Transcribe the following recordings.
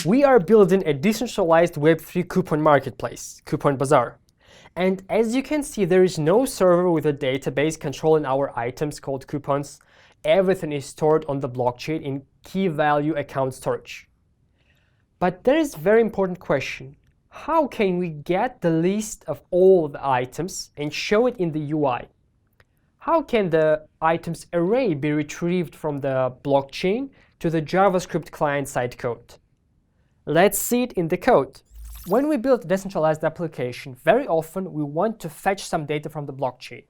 We are building a decentralized Web3 coupon marketplace, Coupon Bazaar. And as you can see, there is no server with a database controlling our items called coupons. Everything is stored on the blockchain in key value account storage. But there is a very important question. How can we get the list of all the items and show it in the UI? How can the items array be retrieved from the blockchain to the JavaScript client-side code? Let's see it in the code. When we build a decentralized application, very often we want to fetch some data from the blockchain.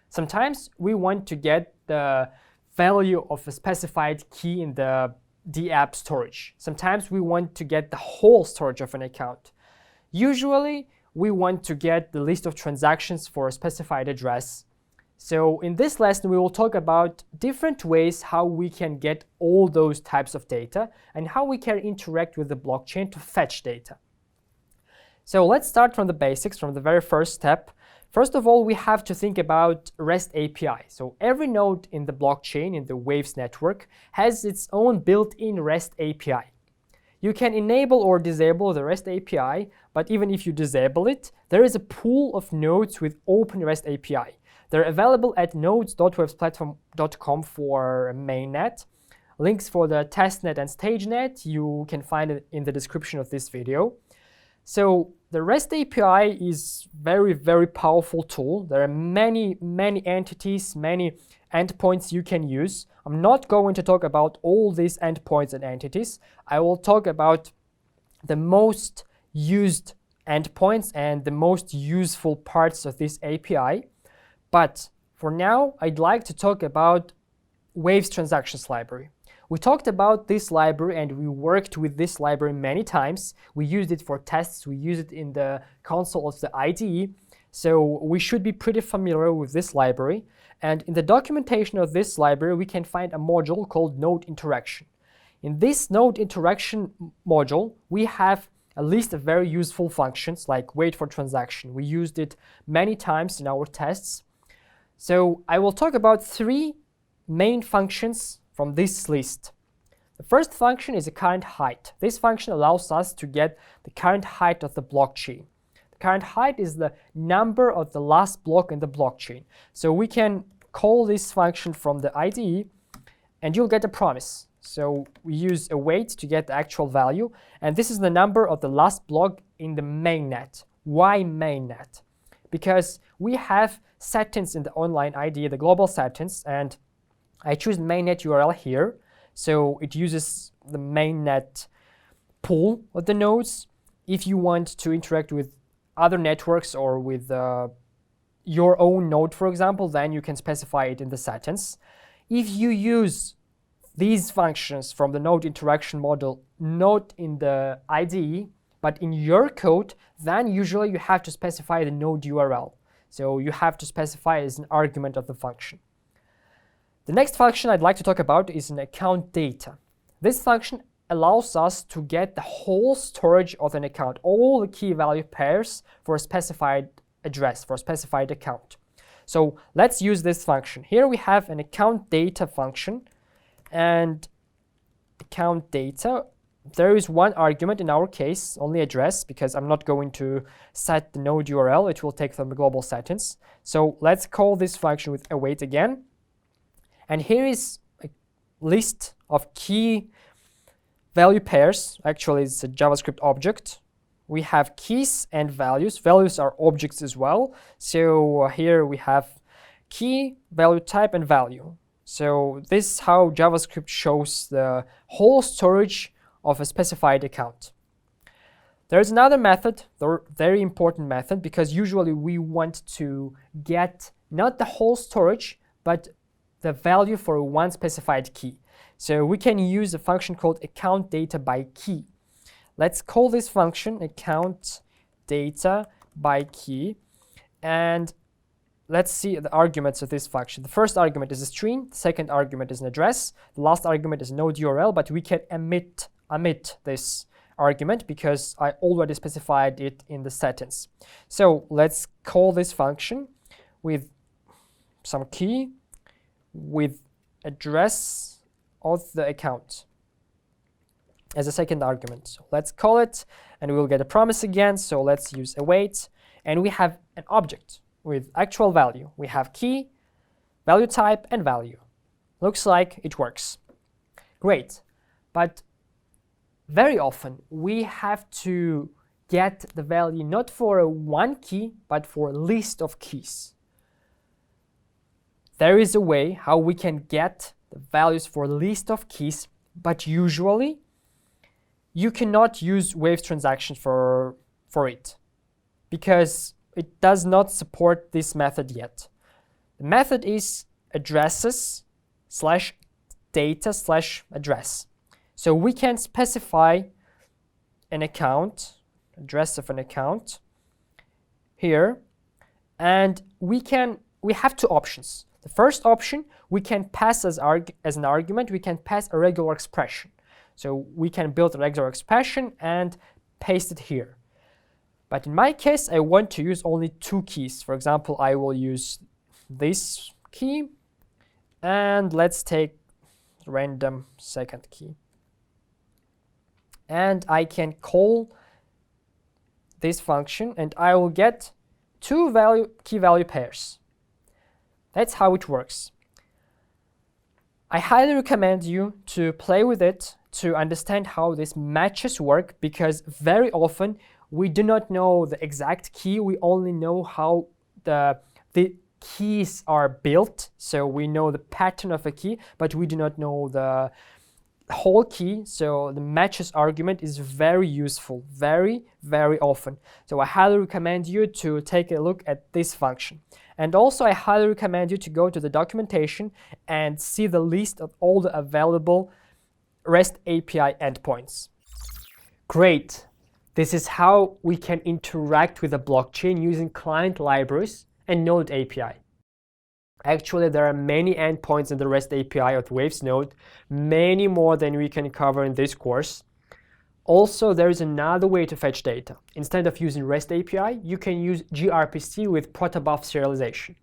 Sometimes we want to get the value of a specified key in the dApp storage. Sometimes we want to get the whole storage of an account. Usually, we want to get the list of transactions for a specified address. So in this lesson, we will talk about different ways how we can get all those types of data and how we can interact with the blockchain to fetch data. So let's start from the basics, from the very first step. First of all, we have to think about REST API. So every node in the blockchain, in the Waves network, has its own built-in REST API. You can enable or disable the REST API, but even if you disable it, there is a pool of nodes with open REST API. They're available at nodes.websplatform.com for mainnet. Links for the testnet and stagenet you can find it in the description of this video. So the REST API is very powerful tool. There are many entities, many endpoints you can use. I'm not going to talk about all these endpoints and entities. I will talk about the most used endpoints and the most useful parts of this API. But for now, I'd like to talk about Waves Transactions Library. We talked about this library and we worked with this library many times. We used it for tests, we used it in the console of the IDE. So we should be pretty familiar with this library. And in the documentation of this library, we can find a module called Node Interaction. In this Node Interaction module, we have a list of very useful functions like wait for transaction. We used it many times in our tests. So I will talk about three main functions from this list. The first function is a current height. This function allows us to get the current height of the blockchain. The current height is the number of the last block in the blockchain. So we can call this function from the IDE and you'll get a promise. So we use await to get the actual value, and this is the number of the last block in the mainnet. Why mainnet? Because we have settings in the online IDE, the global settings, and I choose mainnet URL here. So it uses the mainnet pool of the nodes. If you want to interact with other networks or with your own node, for example, then you can specify it in the settings. If you use these functions from the node interaction model not in the IDE, but in your code, then usually you have to specify the node URL. So you have to specify as an argument of the function. The next function I'd like to talk about is an account data. This function allows us to get the whole storage of an account, all the key value pairs for a specified address, for a specified account. So let's use this function. Here we have an account data function, and account data, there is one argument in our case, only address, because I'm not going to set the node URL. It will take from the global settings. So let's call this function with await again. And here is a list of key value pairs. Actually, it's a JavaScript object. We have keys and values. Values are objects as well. So here we have key, value type, and value. So this is how JavaScript shows the whole storage of a specified account. There is another method, the very important method, because usually we want to get not the whole storage, but the value for one specified key. So we can use a function called account data by key. Let's call this function account data by key, and let's see the arguments of this function. The first argument is a string, the second argument is an address, the last argument is node URL, but we can omit this argument because I already specified it in the settings. So let's call this function with some key, with address of the account as a second argument. So let's call it, and we'll get a promise again. So let's use await, and we have an object with actual value. We have key, value type, and value. Looks like it works. Great, but very often we have to get the value not for a one key, but for a list of keys. There is a way how we can get the values for a list of keys, but usually you cannot use Waves transaction for it because it does not support this method yet. The method is addresses slash data slash address. So we can specify an account, address of an account here, and we have two options. The first option, we can pass as an argument, we can pass a regular expression. So we can build a regular expression and paste it here. But in my case, I want to use only two keys. For example, I will use this key, and let's take random second key. And I can call this function, and I will get two key value pairs. That's how it works. I highly recommend you to play with it to understand how these matches work, because very often we do not know the exact key. We only know how the keys are built. So we know the pattern of a key, but we do not know the whole key. So the matches argument is very useful, very, very often. So I highly recommend you to take a look at this function. And also I highly recommend you to go to the documentation and see the list of all the available REST API endpoints. Great. This is how we can interact with the blockchain using client libraries and Node API. Actually, there are many endpoints in the REST API of Waves Node, many more than we can cover in this course. Also, there is another way to fetch data. Instead of using REST API, you can use gRPC with protobuf serialization.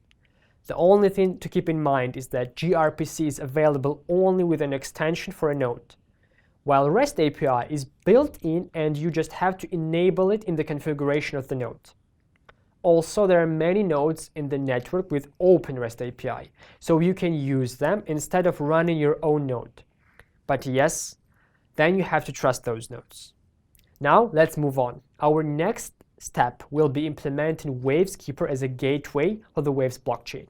The only thing to keep in mind is that gRPC is available only with an extension for a node, while REST API is built in and you just have to enable it in the configuration of the node. Also, there are many nodes in the network with open REST API, so you can use them instead of running your own node. But yes, then you have to trust those nodes. Now, let's move on. Our next step will be implementing Waves Keeper as a gateway for the Waves blockchain.